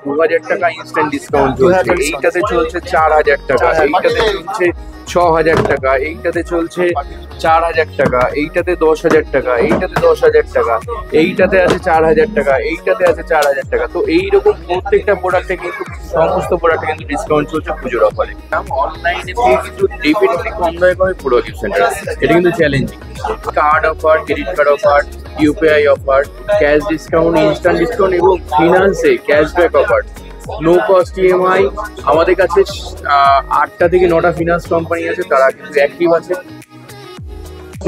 2000 টাকা instant discount চলছে, এইটাতে চলছে 4000 টাকা, এইটাতে চলছে 6000 টাকা, এইটাতে চলছে 4000 টাকা, এইটাতে 10,000 টাকা, এইটাতে 10,000 টাকা, এইটাতে আছে 4000 টাকা, এইটাতে আছে 4000 টাকা। তো এইরকম প্রত্যেকটা প্রোডাক্টে কিন্তু সমস্ত প্রোডাক্টে কিন্তু ডিসকাউন্ট চলছে পুজোর অফারে। অনলাইনে থেকে কিন্তু ডেফিনেটলি কম দামে পাবে পুরো গিফট সেন্টার, এটা কিন্তু challenging. Card offer, credit card offer, UPI offer, cash discount, instant discount এবং ফিনান্সে cashback offer, no cost EMI. আমাদের কাছে 8টা থেকে 9টা ফিনান্স কোম্পানি আছে, তারা কিন্তু অ্যাক্টিভ আছে।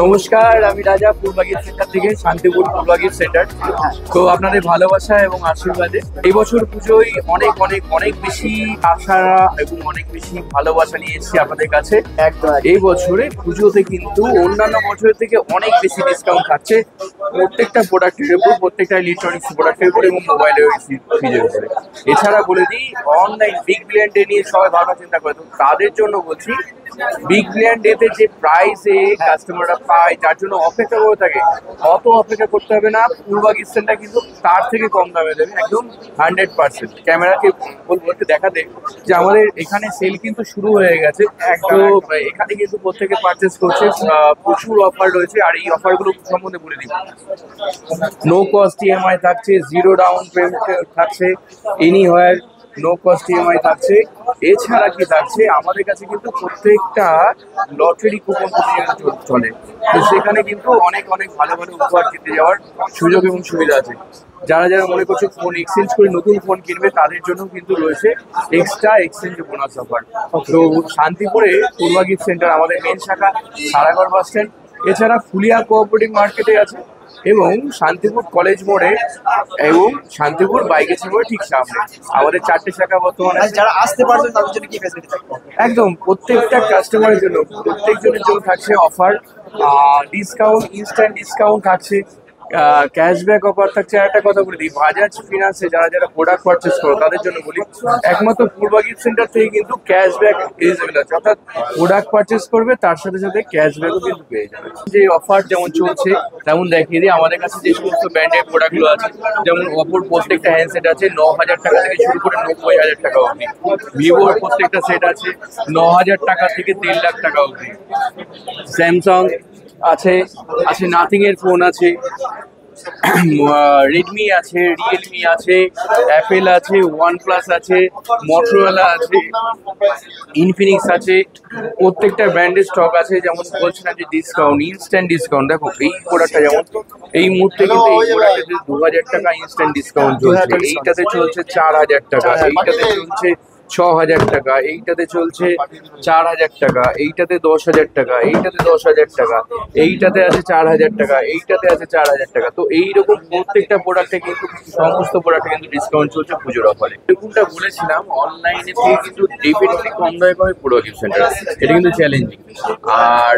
নমস্কার, আমি রাজা, পূর্বা গিফট সেন্টার থেকে, শান্তিপুর পূর্বা গিফট সেন্টার। তো আপনাদের ভালোবাসা এবং আশীর্বাদে এই বছর পুজোয় অনেক অনেক অনেক বেশি আশা এবং অনেক বেশি ভালোবাসা নিয়ে এসেছি আপনাদের কাছে। এই বছরে পুজোতে কিন্তু অন্যান্য বছরের থেকে অনেক বেশি ডিসকাউন্ট থাকছে প্রত্যেকটা প্রোডাক্টের উপর, প্রত্যেকটা ইলেকট্রনিক্স প্রোডাক্টের উপর এবং মোবাইলের ফ্রিজের উপরে। এছাড়া বলে দিই, অনলাইন বিগ বিলিয়ন ডে নিয়ে সবাই ভাবনা চিন্তা করে, তো তাদের জন্য বলছি বিগ বিলিয়ন ডেতে যে প্রাইসে কাস্টমাররা পায়, যার জন্য অপেক্ষা করে থাকে, অত অপেক্ষা করতে হবে না। পূর্বা গিফট সেন্টার কিন্তু তার থেকে কম দামে দেবে, একদম 100%। ক্যামেরাকে বলতে দেখাতে যে আমাদের এখানে সেল কিন্তু শুরু হয়ে গেছে। তো এখানে কিন্তু প্রত্যেকে পারচেস করছে, প্রচুর অফার রয়েছে। আর এই অফারগুলো সম্বন্ধে বলে দিব, নো কস্ট ইএমআই থাকছে, জিরো ডাউন পেমেন্ট থাকছে, এনিহোয়ার নো কস্ট ইএমআই থাকছে। এছাড়া কি থাকছে, আমাদের কাছে কিন্তু প্রত্যেকটা লটারি কুপন প্রতিযোগিতা চলে, তো সেখানে কিন্তু অনেক অনেক ভালো ভালো উপহার কিনতে যাওয়ার সুযোগ এবং সুবিধা আছে। যারা যারা মনে করছে ফোন এক্সচেঞ্জ করে নতুন ফোন কিনবে, তাদের জন্য কিন্তু রয়েছে এক্সট্রা এক্সচেঞ্জ বোনাস অফার। তো শান্তিপুরে পূর্বা গিফট সেন্টার আমাদের মেন শাখা সারাগড় বাস স্ট্যান্ড, এছাড়া ফুলিয়া কোঅপারেটিভ মার্কেটে আছে এবং শান্তিপুর কলেজ মোড়ে এবং শান্তিপুর বাইকের মোড়ে ঠিক সামনে আমাদের 4টে শাখা বর্তমানে। যারা আসতে পারবে তাদের জন্য কি ফ্যাসিলিটি থাকবে? একদম প্রত্যেকটা কাস্টমারের জন্য, প্রত্যেকজনের জন্য থাকছে অফার, ডিসকাউন্ট, ইনস্ট্যান্ট ডিসকাউন্ট থাকছে, ক্যাশব্যাক অফার থাকছে। আর একটা কথা বলে দিই, বাজাজ ফিনান্সে যারা যারা প্রোডাক্ট পারচেস করো তাদের জন্য বলি, একমাত্র পূর্বা গিফট সেন্টার থেকে কিন্তু ক্যাশব্যাক এলিজিবল আছে, অর্থাৎ প্রোডাক্ট পারচেস করবে তার সাথে সাথে ক্যাশব্যাকও কিন্তু পেয়ে যাবে। যে অফার যেমন চলছে তেমন দেখিয়ে দিই, আমাদের কাছে যে সমস্ত ব্র্যান্ডের প্রোডাক্টগুলো আছে, যেমন অপোর প্রত্যেকটা হ্যান্ডসেট আছে 9,000 টাকা থেকে শুরু করে 90,000 টাকা অবধি, ভিভোর প্রত্যেকটা সেট আছে 9,000 টাকা থেকে 1.5 লাখ টাকা অবধি, স্যামসাং আছে, নাথিং এর ফোন আছে, রেডমি আছে, রিয়েলমি আছে, অ্যাপেল আছে, ওয়ানপ্লাস আছে, মটোরোলা আছে, ইনফিনিক্স আছে, প্রত্যেকটা ব্র্যান্ডের স্টক আছে। যেমন বলছিলাম যে ডিসকাউন্ট, ইনস্ট্যান্ট ডিসকাউন্ট, দেখো এই প্রোডাক্টটা যেমন এই মুহূর্তে কিন্তু এই প্রোডাক্টে 2000 টাকা ইনস্ট্যান্ট ডিসকাউন্ট চলছে, এইটাতে চলছে 4000 টাকা, এইটাতে চলছে 6000 টাকা, এইটাতে চলছে 4000 টাকা, এইটাতে 10,000 টাকা, এইটাতে 10,000 টাকা, এইটাতে আছে 4000 টাকা, এইটাতে আছে 4000 টাকা। তো এইরকম প্রত্যেকটা প্রোডাক্টে কিন্তু সমস্ত প্রোডাক্টে কিন্তু ডিসকাউন্ট চলছে পুজোর অফারে। এরকমটা বলেছিলাম, অনলাইনে থেকে কিন্তু ডেফিনেটলি কম দামে পাবে পুরো গিফট সেন্টার, এটা কিন্তু চ্যালেঞ্জিং। আর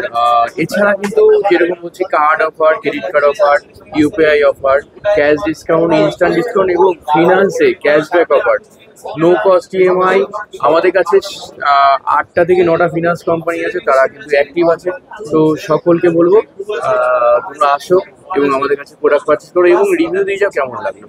এছাড়া কিন্তু যেরকম হচ্ছে card offer, credit card offer, UPI offer, cash discount, instant discount এবং ফিনান্সে cashback offer, no cost EMI. আমাদের কাছে 8টা থেকে 9টা ফিনান্স কোম্পানি আছে, তারা কিন্তু অ্যাক্টিভ আছে। তো সকলকে বলবো তোমরা আসো এবং আমাদের কাছে প্রোডাক্ট পারচেস করো এবং রিভিউ দিয়ে যাও কেমন লাগলো।